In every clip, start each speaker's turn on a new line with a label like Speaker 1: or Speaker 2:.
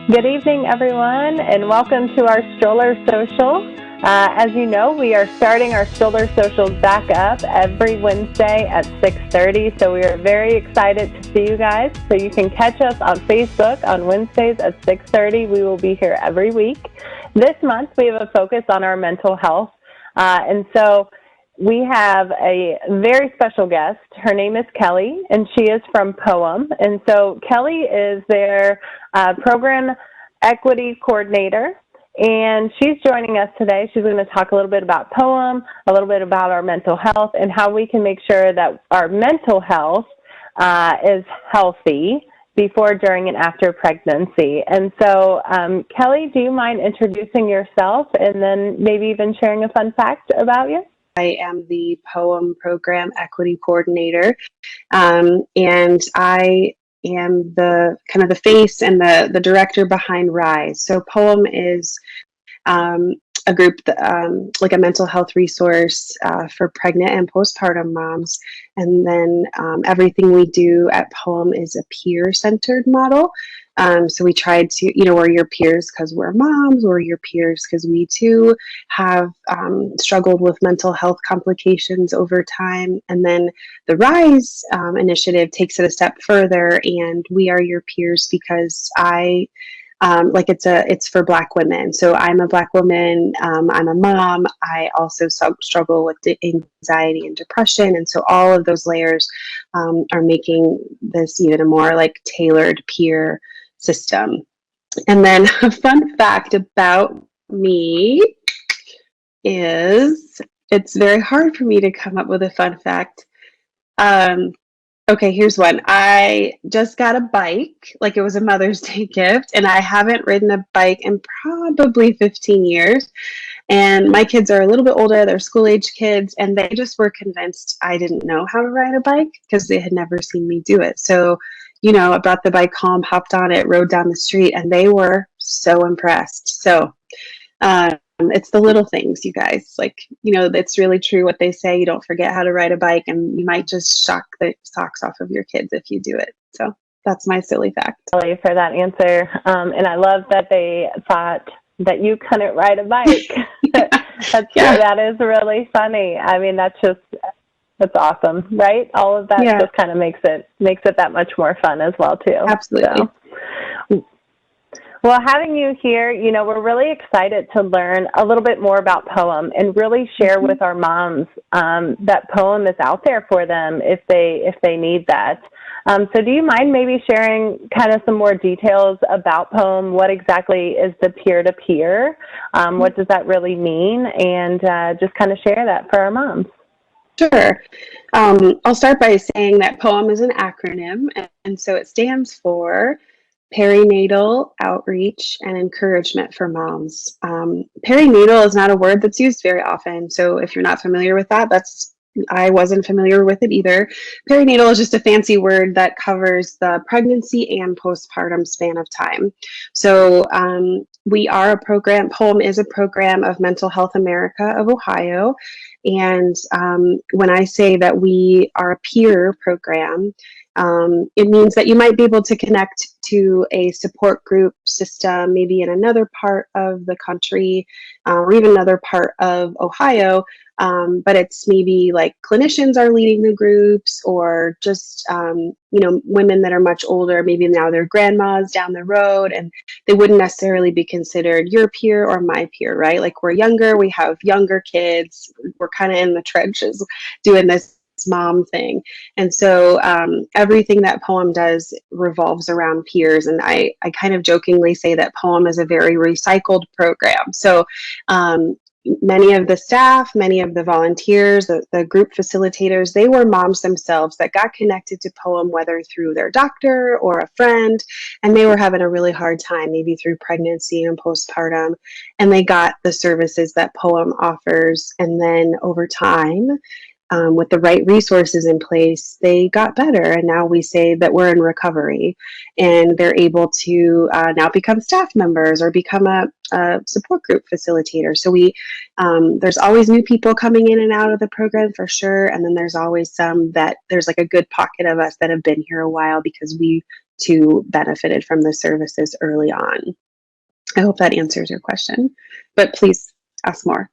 Speaker 1: Good evening, everyone, and welcome to our Stroller Social. As you know, we are starting our Stroller Socials back up every Wednesday at 6:30, so we are very excited to see you guys. So you can catch us on Facebook on Wednesdays at 6:30. We will be here every week. This month, we have a focus on our mental health, and so we have a very special guest. Her name is Kelli, and she is from Poem. And so Kelli is their program equity coordinator, and she's joining us today. She's going to talk a little bit about Poem, a little bit about our mental health, and how we can make sure that our mental health is healthy before, during, and after pregnancy. And so, Kelli, do you mind introducing yourself and then maybe even sharing a fun fact about you?
Speaker 2: I am the Poem Program Equity Coordinator, and I am the kind of the face and the director behind RISE. So Poem is a group, like a mental health resource for pregnant and postpartum moms. And then everything we do at Poem is a peer-centered model. So we tried to, we're your peers because we're moms, we're your peers because we too have struggled with mental health complications over time. And then the RISE initiative takes it a step further, and we are your peers because it's for Black women. So I'm a Black woman. I'm a mom. I also struggle with anxiety and depression. And so all of those layers are making this even a more tailored peer system. And then a fun fact about me is it's very hard for me to come up with a fun fact. Okay, here's one. I just got a bike, like it was a Mother's Day gift, and I haven't ridden a bike in probably 15 years. And my kids are a little bit older, they're school-age kids, and they just were convinced I didn't know how to ride a bike because they had never seen me do it. So, I brought the bike home, hopped on it, rode down the street, and they were so impressed. So, it's the little things, you guys. It's really true what they say. You don't forget how to ride a bike, and you might just shock the socks off of your kids if you do it. So that's my silly fact.
Speaker 1: Kelli, for that answer. And I love that they thought that you couldn't ride a bike. That is really funny. I mean, that's awesome, right? All of that just kind of makes it that much more fun as well, too.
Speaker 2: Absolutely.
Speaker 1: So, well, having you here, we're really excited to learn a little bit more about Poem and really share with our moms that Poem is out there for them if they need that. So do you mind maybe sharing kind of some more details about Poem? What exactly is the peer-to-peer? What does that really mean? And just kind of share that for our moms.
Speaker 2: Sure. I'll start by saying that Poem is an acronym, and so it stands for Perinatal Outreach and Encouragement for Moms. Perinatal is not a word that's used very often, so if you're not familiar with that, I wasn't familiar with it either. Perinatal is just a fancy word that covers the pregnancy and postpartum span of time. So we are a program, Poem is a program of Mental Health America of Ohio. And when I say that we are a peer program, it means that you might be able to connect to a support group system, maybe in another part of the country or even another part of Ohio. But it's maybe like clinicians are leading the groups, or just, women that are much older, maybe now they're grandmas down the road, and they wouldn't necessarily be considered your peer or my peer, right? Like, we're younger, we have younger kids, we're kind of in the trenches doing this mom thing. And so everything that Poem does revolves around peers. And I kind of jokingly say that Poem is a very recycled program. So many of the staff, many of the volunteers, the group facilitators, they were moms themselves that got connected to Poem, whether through their doctor or a friend, and they were having a really hard time, maybe through pregnancy and postpartum, and they got the services that Poem offers. And then over time, with the right resources in place, they got better. And now we say that we're in recovery, and they're able to now become staff members or become a support group facilitator. So there's always new people coming in and out of the program for sure. And then there's always some that there's like a good pocket of us that have been here a while because we to benefited from the services early on. I hope that answers your question, but please ask more.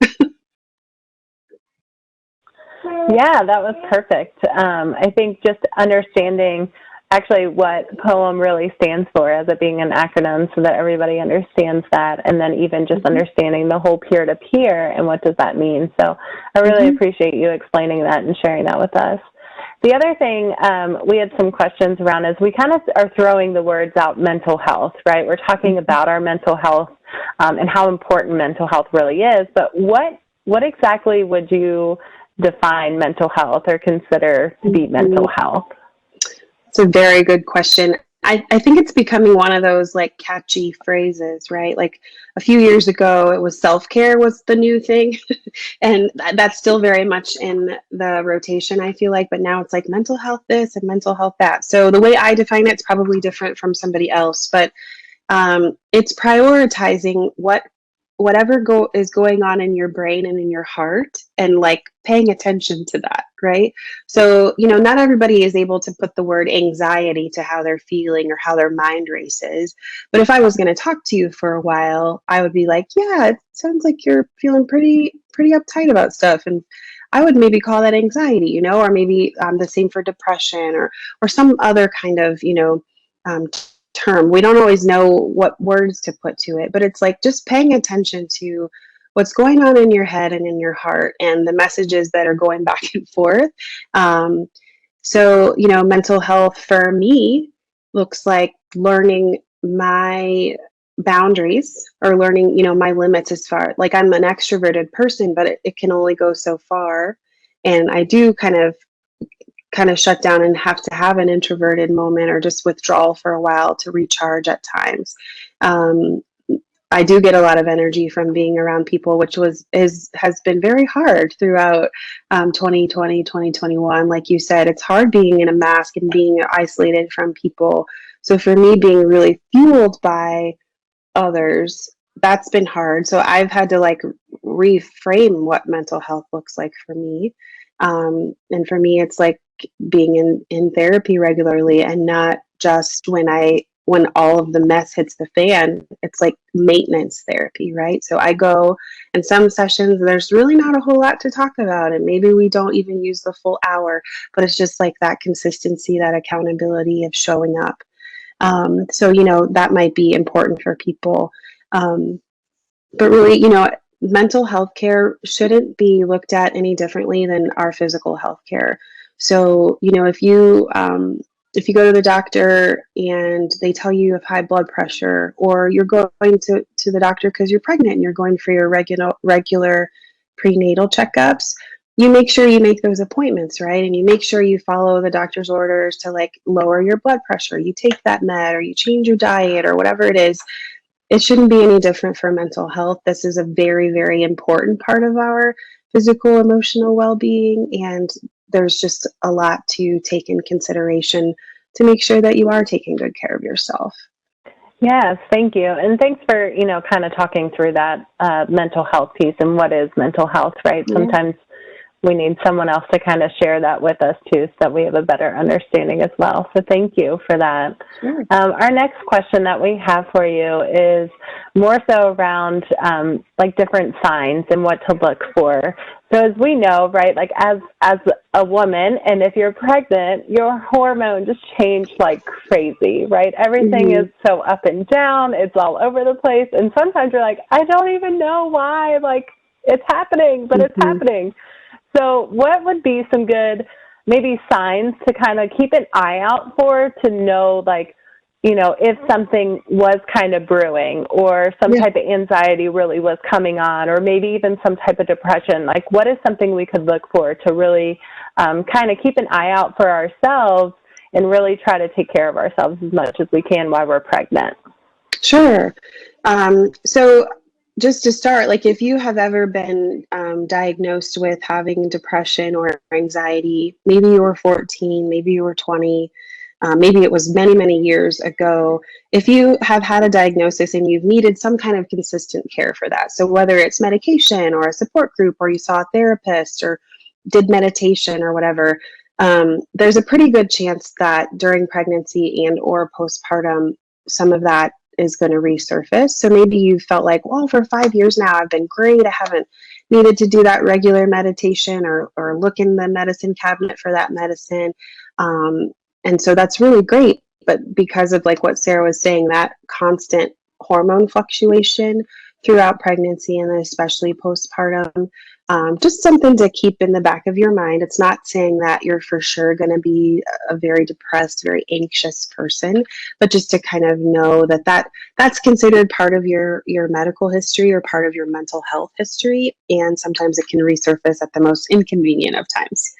Speaker 1: Yeah, that was perfect. I think just understanding actually what POEM really stands for as it being an acronym so that everybody understands that, and then even just understanding the whole peer-to-peer and what does that mean. So I really appreciate you explaining that and sharing that with us. The other thing we had some questions around is we kind of are throwing the words out mental health, right? We're talking about our mental health and how important mental health really is, but what exactly would you define mental health or consider to be mental health?
Speaker 2: It's a very good question. I think it's becoming one of those like catchy phrases, right? Like a few years ago, it was self-care was the new thing. And that's still very much in the rotation, I feel like. But now it's like mental health this and mental health that. So the way I define it's probably different from somebody else. But it's prioritizing whatever is going on in your brain and in your heart, and like paying attention to that, right? So not everybody is able to put the word anxiety to how they're feeling or how their mind races, but if I was going to talk to you for a while, I would be like, yeah, it sounds like you're feeling pretty uptight about stuff, and I would maybe call that anxiety, or maybe the same for depression or some other kind of um, term. We don't always know what words to put to it, but it's like just paying attention to what's going on in your head and in your heart and the messages that are going back and forth. So, mental health for me looks like learning my boundaries, or learning, my limits. As far like I'm an extroverted person, but it can only go so far. And I do kind of shut down and have to have an introverted moment or just withdrawal for a while to recharge at times. Um, I do get a lot of energy from being around people, which has been very hard throughout 2020, 2021. Like you said, it's hard being in a mask and being isolated from people. So for me, being really fueled by others, that's been hard. So I've had to like reframe what mental health looks like for me. And for me, it's like being in therapy regularly, and not just when all of the mess hits the fan. It's like maintenance therapy, right? So I go, and some sessions there's really not a whole lot to talk about, and maybe we don't even use the full hour, but it's just like that consistency, that accountability of showing up. So that might be important for people. But really, mental health care shouldn't be looked at any differently than our physical health care. So, if you go to the doctor and they tell you you have high blood pressure, or you're going to the doctor because you're pregnant and you're going for your regular prenatal checkups, you make sure you make those appointments, right? And you make sure you follow the doctor's orders to like lower your blood pressure. You take that med, or you change your diet, or whatever it is. It shouldn't be any different for mental health. This is a very, very important part of our physical, emotional well-being, and there's just a lot to take in consideration to make sure that you are taking good care of yourself.
Speaker 1: Yes, thank you. And thanks for, kind of talking through that mental health piece and what is mental health, right?
Speaker 2: Yeah.
Speaker 1: Sometimes we need someone else to kind of share that with us too, so that we have a better understanding as well. So thank you for that.
Speaker 2: Sure.
Speaker 1: Our next question that we have for you is more so around like different signs and what to look for. So as we know, right, like as a woman, and if you're pregnant, your hormones just change like crazy, right? Everything is so up and down. It's all over the place. And sometimes you're like, I don't even know why, like it's happening, but it's happening. So what would be some good maybe signs to kind of keep an eye out for, to know like, if something was kind of brewing, or some type of anxiety really was coming on, or maybe even some type of depression? Like what is something we could look for to really kind of keep an eye out for ourselves and really try to take care of ourselves as much as we can while we're pregnant?
Speaker 2: Sure. So just to start, like if you have ever been diagnosed with having depression or anxiety, maybe you were 14, maybe you were 20, maybe it was many, many years ago. If you have had a diagnosis and you've needed some kind of consistent care for that, so whether it's medication or a support group, or you saw a therapist or did meditation or whatever, there's a pretty good chance that during pregnancy and or postpartum, some of that is going to resurface. So maybe you felt like, well, for 5 years now, I've been great. I haven't needed to do that regular meditation or look in the medicine cabinet for that medicine. And so that's really great. But because of like what Sarah was saying, that constant hormone fluctuation throughout pregnancy and especially postpartum, just something to keep in the back of your mind. It's not saying that you're for sure going to be a very depressed, very anxious person, but just to kind of know that that's considered part of your medical history or part of your mental health history, and sometimes it can resurface at the most inconvenient of times.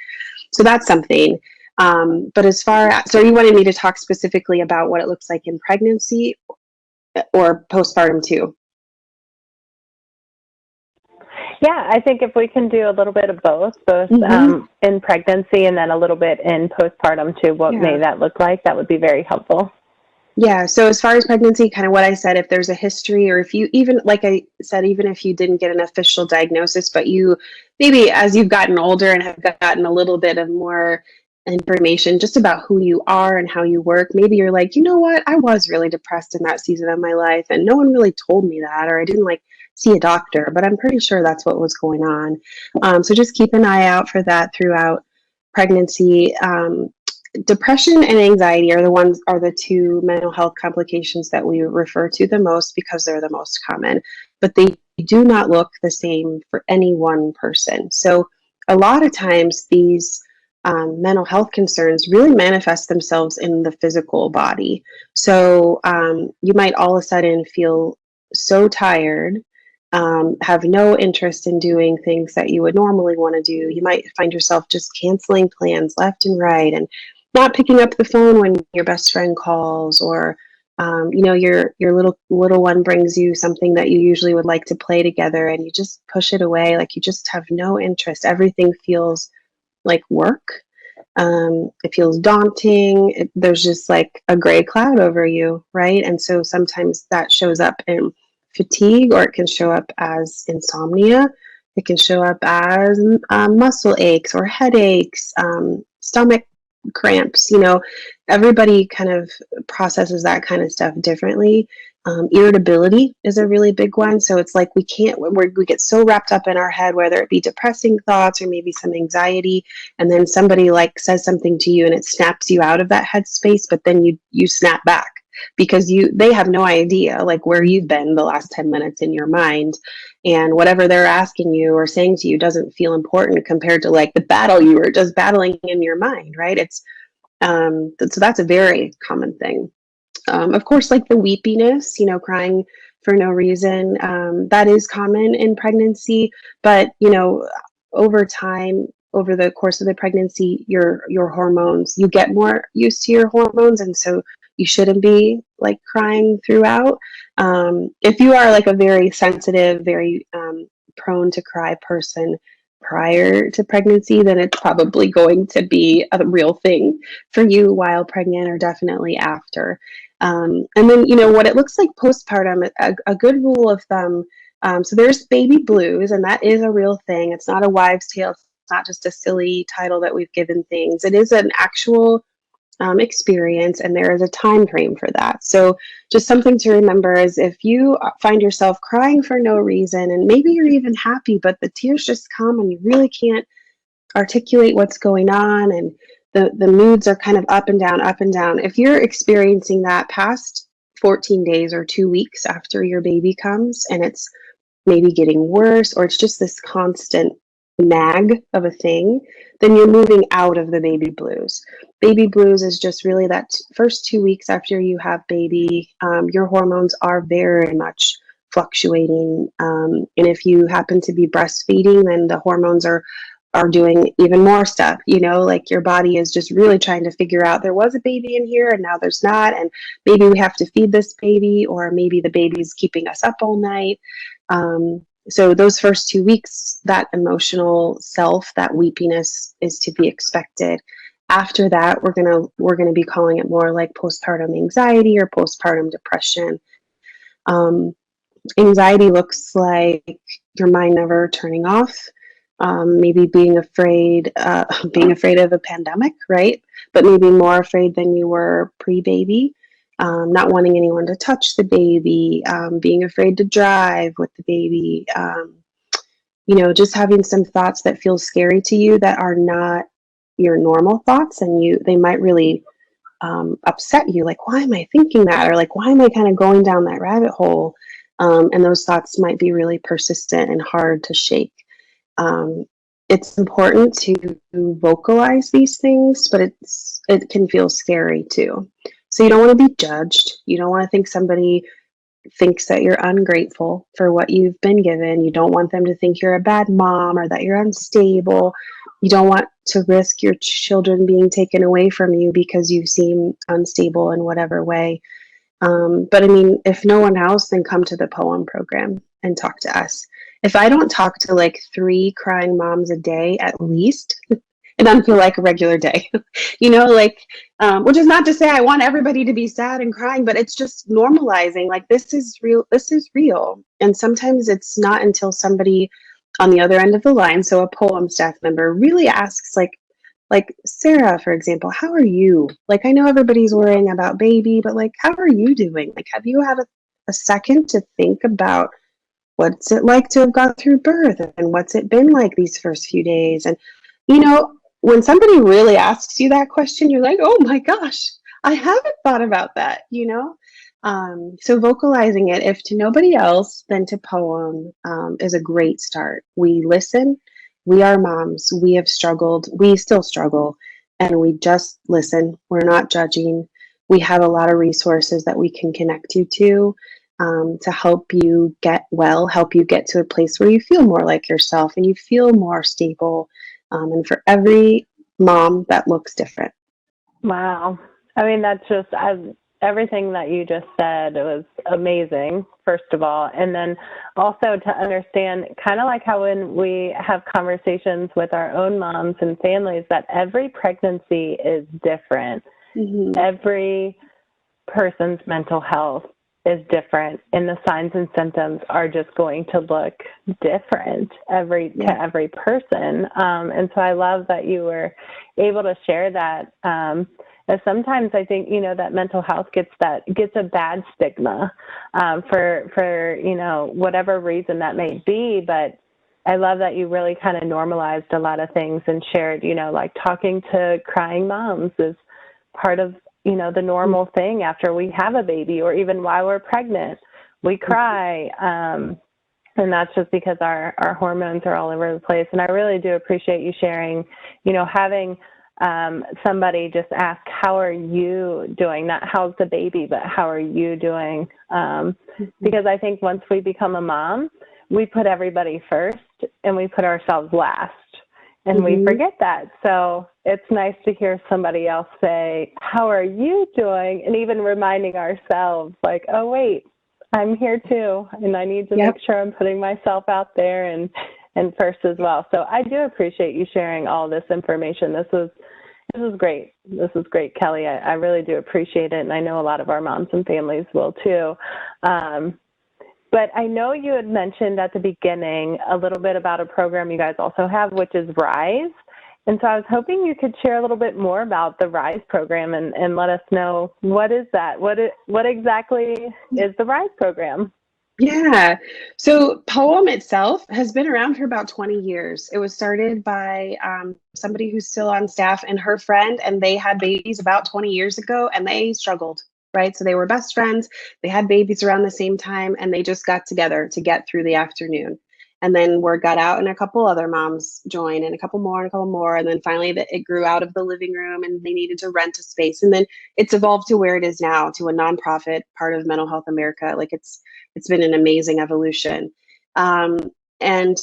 Speaker 2: So that's something. But as far as, so you wanted me to talk specifically about what it looks like in pregnancy or postpartum too?
Speaker 1: Yeah, I think if we can do a little bit of both in pregnancy and then a little bit in postpartum too, what may that look like, that would be very helpful.
Speaker 2: Yeah, so as far as pregnancy, kind of what I said, if there's a history, or if you even, like I said, even if you didn't get an official diagnosis, but you maybe as you've gotten older and have gotten a little bit of more information just about who you are and how you work, maybe you're like, you know what, I was really depressed in that season of my life and no one really told me that, or I didn't like see a doctor, but I'm pretty sure that's what was going on. So just keep an eye out for that throughout pregnancy. Depression and anxiety are the two mental health complications that we refer to the most because they're the most common, but they do not look the same for any one person. So a lot of times these mental health concerns really manifest themselves in the physical body. So you might all of a sudden feel so tired, have no interest in doing things that you would normally want to do. You might find yourself just canceling plans left and right and not picking up the phone when your best friend calls, or your little one brings you something that you usually would like to play together and you just push it away, like you just have no interest. Everything feels like work. It feels daunting. There's just like a gray cloud over you, right? And so sometimes that shows up in fatigue, or it can show up as insomnia. It can show up as muscle aches or headaches, stomach cramps. Everybody kind of processes that kind of stuff differently. Irritability is a really big one. So it's like we get so wrapped up in our head, whether it be depressing thoughts or maybe some anxiety, and then somebody like says something to you and it snaps you out of that headspace, but then you snap back because they have no idea like where you've been the last 10 minutes in your mind, and whatever they're asking you or saying to you doesn't feel important compared to like the battle you were just battling in your mind, right? It's so that's a very common thing. Of course, like the weepiness, crying for no reason, that is common in pregnancy. But over time, over the course of the pregnancy, your hormones, you get more used to your hormones, and so you shouldn't be like crying throughout. If you are like a very sensitive, very prone to cry person prior to pregnancy, then it's probably going to be a real thing for you while pregnant, or definitely after. And then, what it looks like postpartum, a good rule of thumb. So there's baby blues, and that is a real thing. It's not a wives' tale. It's not just a silly title that we've given things. It is an actual experience, and there is a time frame for that. So just something to remember is if you find yourself crying for no reason, and maybe you're even happy, but the tears just come and you really can't articulate what's going on, and the moods are kind of up and down, up and down. If you're experiencing that past 14 days or 2 weeks after your baby comes, and it's maybe getting worse, or it's just this constant nag of a thing, then you're moving out of the baby blues. Baby blues is just really that first 2 weeks after you have baby. Your hormones are very much fluctuating. And if you happen to be breastfeeding, then the hormones are doing even more stuff, like your body is just really trying to figure out, there was a baby in here and now there's not, and maybe we have to feed this baby, or maybe the baby's keeping us up all night. So those first 2 weeks, that emotional self, that weepiness is to be expected. After that, we're gonna be calling it more like postpartum anxiety or postpartum depression. Anxiety looks like your mind never turning off. maybe being afraid of a pandemic, right? But maybe more afraid than you were pre-baby. Not wanting anyone to touch the baby, being afraid to drive with the baby, just having some thoughts that feel scary to you that are not your normal thoughts, and they might really upset you. Like, why am I thinking that? Or like, why am I kind of going down that rabbit hole? And those thoughts might be really persistent and hard to shake. Um, it's important to vocalize these things, but it can feel scary too. So you don't want to be judged. You don't want to think somebody thinks that you're ungrateful for what you've been given. You don't want them to think you're a bad mom or that you're unstable. You don't want to risk your children being taken away from you because you seem unstable in whatever way. But I mean, if no one else, then come to the poem program and talk to us. If I don't talk to like 3 crying moms a day at least, it doesn't feel like a regular day, which is not to say I want everybody to be sad and crying, but it's just normalizing, like, this is real. This is real. And sometimes it's not until somebody on the other end of the line, so a poem staff member, really asks, like Sarah, for example, how are you? Like, I know everybody's worrying about baby, but like, how are you doing? Like, have you had a second to think about what's it like to have gone through birth, and what's it been like these first few days? And, when somebody really asks you that question, you're like, oh my gosh, I haven't thought about that. So vocalizing it, if to nobody else, then to poem, is a great start. We listen. We are moms. We have struggled. We still struggle. And we just listen. We're not judging. We have a lot of resources that we can connect you to help you get well, help you get to a place where you feel more like yourself and you feel more stable. And for every mom, that looks different.
Speaker 1: Wow. I mean, that's just everything that you just said was amazing, first of all. And then also to understand, kind of like how when we have conversations with our own moms and families, that every pregnancy is different.
Speaker 2: Mm-hmm.
Speaker 1: Every person's mental health is different, and the signs and symptoms are just going to look different to every person. And so I love that you were able to share that. As sometimes I think, that mental health gets a bad stigma for whatever reason that may be. But I love that you really kind of normalized a lot of things and shared, like talking to crying moms is part of the normal thing after we have a baby, or even while we're pregnant, we cry. And that's just because our hormones are all over the place. And I really do appreciate you sharing, having somebody just ask, how are you doing? Not how's the baby, but how are you doing? Because I think once we become a mom, we put everybody first and we put ourselves last. And we forget that. So it's nice to hear somebody else say, how are you doing? And even reminding ourselves, like, oh, wait, I'm here too. And I need to make sure I'm putting myself out there and first as well. So I do appreciate you sharing all this information. This is great. This is great, Kelli. I really do appreciate it. And I know a lot of our moms and families will too. But I know you had mentioned at the beginning a little bit about a program you guys also have, which is RISE. And so I was hoping you could share a little bit more about the RISE program and let us know, what is that? What exactly is the RISE program?
Speaker 2: Yeah. So Poem itself has been around for about 20 years. It was started by somebody who's still on staff and her friend, and they had babies about 20 years ago, and they struggled, right? So they were best friends. They had babies around the same time, and they just got together to get through the afternoon. And then word got out, and a couple other moms joined, and a couple more. And then finally it grew out of the living room, and they needed to rent a space. And then it's evolved to where it is now, to a nonprofit part of Mental Health America. Like, it's been an amazing evolution. And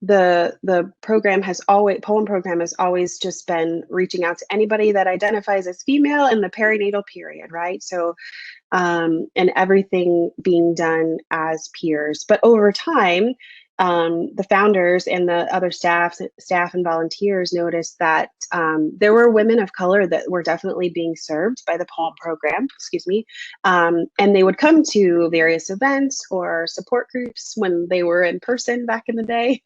Speaker 2: the program has always, Poem program has always just been reaching out to anybody that identifies as female in the perinatal period, right? So, and everything being done as peers. But over time, the founders and the other staff and volunteers noticed that there were women of color that were definitely being served by the POEM program, and they would come to various events or support groups when they were in person back in the day,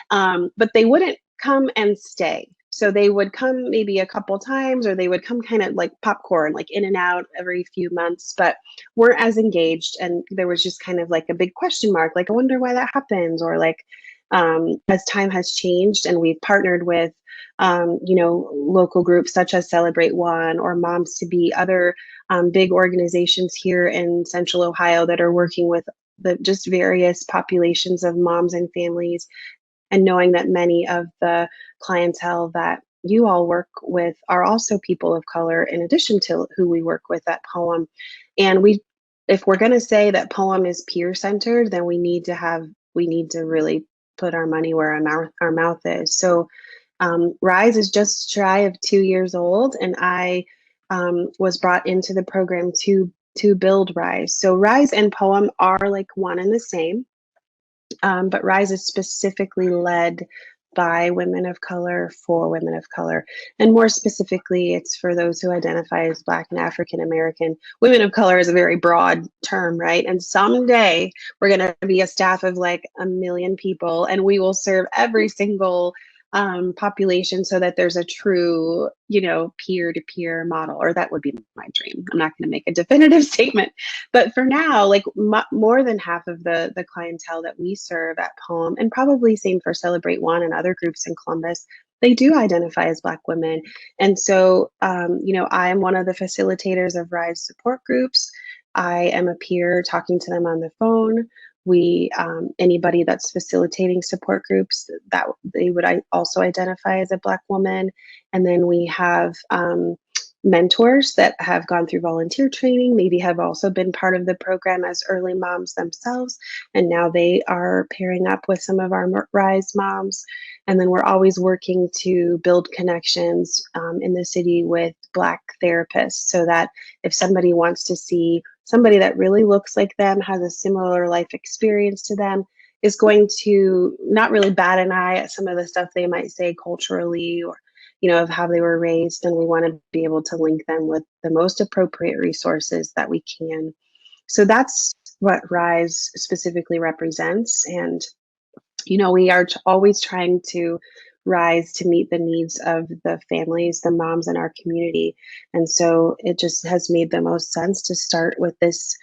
Speaker 2: but they wouldn't come and stay. So they would come maybe a couple times, or they would come kind of like popcorn, like in and out every few months, but weren't as engaged. And there was just kind of like a big question mark, like, I wonder why that happens. Or like, as time has changed and we've partnered with, local groups such as CelebrateOne or Moms to Be, other big organizations here in Central Ohio that are working with the just various populations of moms and families, and knowing that many of the clientele that you all work with are also people of color, in addition to who we work with at POEM. And if we're going to say that POEM is peer centered, then we need to really put our money where our mouth is. So Rise is just shy of 2 years old, and I was brought into the program to build Rise. So Rise and POEM are like one and the same. But Rise is specifically led by women of color for women of color. And more specifically, it's for those who identify as Black and African American. Women of color is a very broad term, right? And someday we're going to be a staff of like 1 million people, and we will serve every single population, so that there's a true, peer-to-peer model, or that would be my dream. I'm not going to make a definitive statement, but for now, like more than half of the clientele that we serve at POEM, and probably same for CelebrateOne and other groups in Columbus, they do identify as Black women. And so, I am one of the facilitators of Rise support groups. I am a peer talking to them on the phone. Anybody that's facilitating support groups, that they would also identify as a Black woman. And then we have mentors that have gone through volunteer training, maybe have also been part of the program as early moms themselves, and now they are pairing up with some of our Rise moms. And then we're always working to build connections in the city with Black therapists, so that if somebody wants to see somebody that really looks like them, has a similar life experience to them, is going to not really bat an eye at some of the stuff they might say culturally, or of how they were raised, and we want to be able to link them with the most appropriate resources that we can. So that's what Rise specifically represents. And we are always trying to rise to meet the needs of the families, the moms in our community. And so it just has made the most sense to start with this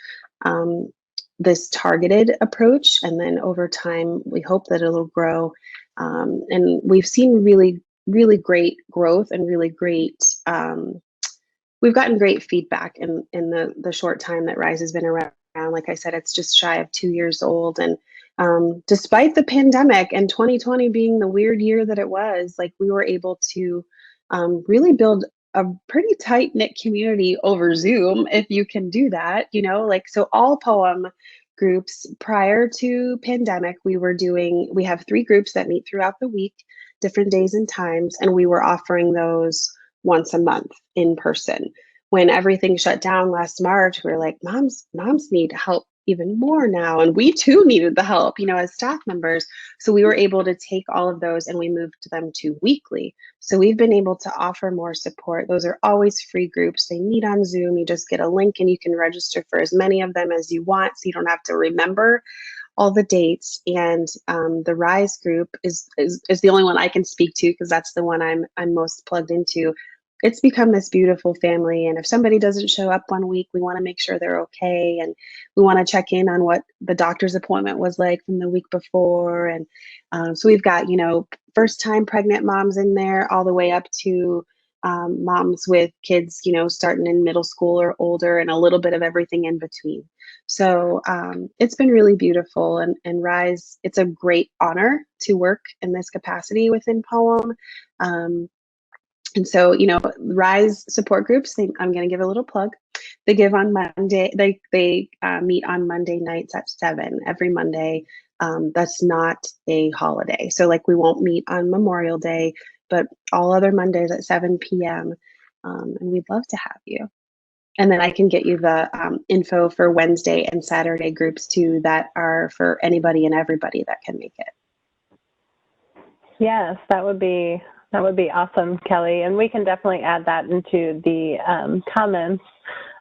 Speaker 2: targeted approach, and then over time we hope that it'll grow. And we've seen really, really great growth, and really great we've gotten great feedback in the short time that Rise has been around. Like I said, it's just shy of 2 years old, and despite the pandemic and 2020 being the weird year that it was, like, we were able to really build a pretty tight knit community over Zoom, if you can do that. So all POEM groups prior to pandemic, we have 3 groups that meet throughout the week, different days and times, and we were offering those once a month in person. When everything shut down last March, we were like, moms need help even more now, and we too needed the help, as staff members. So we were able to take all of those and we moved them to weekly. So we've been able to offer more support. Those are always free groups. They meet on Zoom. You just get a link and you can register for as many of them as you want, so you don't have to remember all the dates. And the Rise group is the only one I can speak to, because that's the one I'm most plugged into. It's become this beautiful family, and if somebody doesn't show up 1 week, we want to make sure they're okay, and we want to check in on what the doctor's appointment was like from the week before. And so we've got first time pregnant moms in there, all the way up to moms with kids starting in middle school or older, and a little bit of everything in between. So it's been really beautiful, and Rise, it's a great honor to work in this capacity within POEM. And so, Rise support groups, I'm going to give a little plug. They give on Monday. They meet on Monday nights at 7 every Monday. That's not a holiday. So like, we won't meet on Memorial Day, but all other Mondays at 7 p.m. And we'd love to have you. And then I can get you the info for Wednesday and Saturday groups too, that are for anybody and everybody that can make it.
Speaker 1: Yes, that would be awesome, Kelly. And we can definitely add that into the comments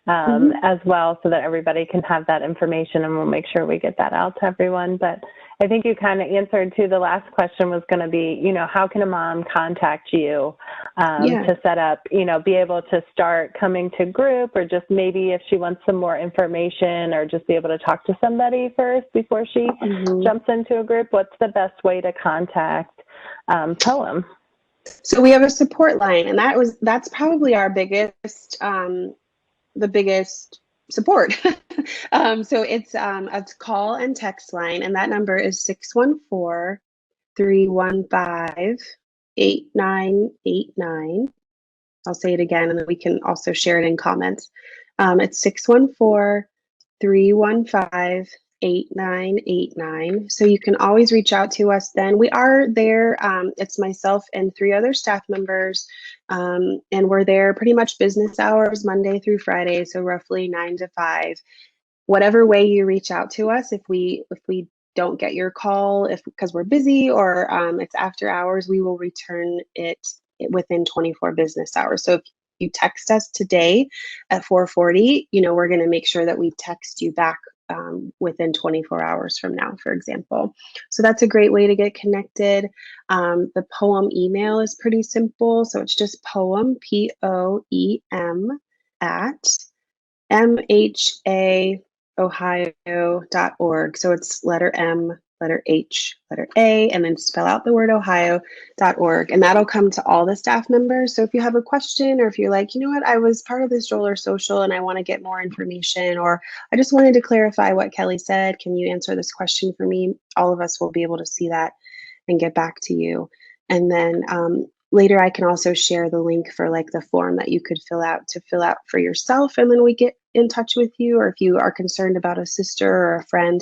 Speaker 1: as well, so that everybody can have that information, and we'll make sure we get that out to everyone. But I think you kind of answered too. The last question was going to be, how can a mom contact you to set up, be able to start coming to group, or just maybe if she wants some more information, or just be able to talk to somebody first before she jumps into a group. What's the best way to contact Poem?
Speaker 2: So we have a support line, and that's probably our biggest, the biggest support. So it's a call and text line, and that number is 614-315-8989. I'll say it again, and then we can also share it in comments. It's 614-315-8989. So you can always reach out to us then. We are there. It's myself and 3 other staff members. And we're there pretty much business hours, Monday through Friday. So roughly 9 to 5. Whatever way you reach out to us, if we don't get your call, because we're busy, or it's after hours, we will return it within 24 business hours. So if you text us today at 4:40, we're going to make sure that we text you back within 24 hours from now, for example. So that's a great way to get connected. The Poem email is pretty simple. So it's just poem, POEM, at mhaohio.org. So it's letter M, letter H, letter A, and then spell out the word ohio.org. And that'll come to all the staff members. So if you have a question, or if you're like, I was part of the Stroller Social and I want to get more information, or I just wanted to clarify what Kelly said, can you answer this question for me? All of us will be able to see that and get back to you. And then later, I can also share the link for the form that you could fill out for yourself. And then we get in touch with you, or if you are concerned about a sister or a friend,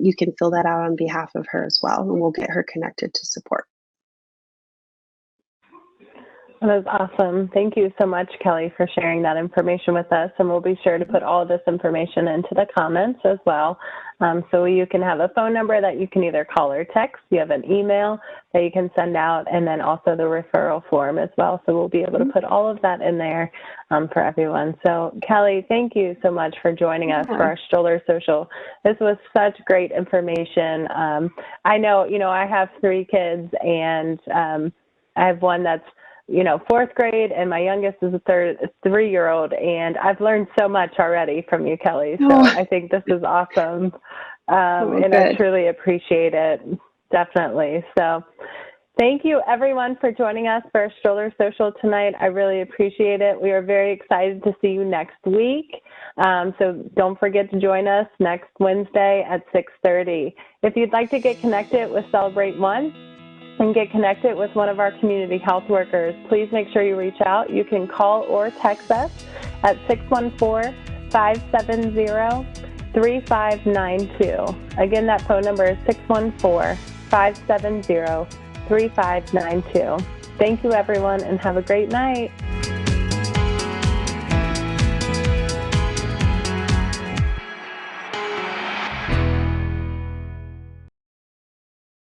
Speaker 2: you can fill that out on behalf of her as well, and we'll get her connected to support.
Speaker 1: That is awesome. Thank you so much, Kelly, for sharing that information with us. And we'll be sure to put all of this information into the comments as well. So you can have a phone number that you can either call or text. You have an email that you can send out, and then also the referral form as well. So we'll be able to put all of that in there for everyone. So Kelly, thank you so much for joining us for our Stroller Social. This was such great information. I know, I have 3 kids, and I have one that's 4th grade, and my youngest is a 3-year-old, and I've learned so much already from you, Kelly. So I think this is awesome, and good. I truly appreciate it, definitely. So thank you, everyone, for joining us for Stroller Social tonight. I really appreciate it. We are very excited to see you next week. So don't forget to join us next Wednesday at 6:30. If you'd like to get connected with CelebrateOne and get connected with one of our community health workers, please make sure you reach out. You can call or text us at 614-570-3592. Again, that phone number is 614-570-3592. Thank you, everyone, and have a great night.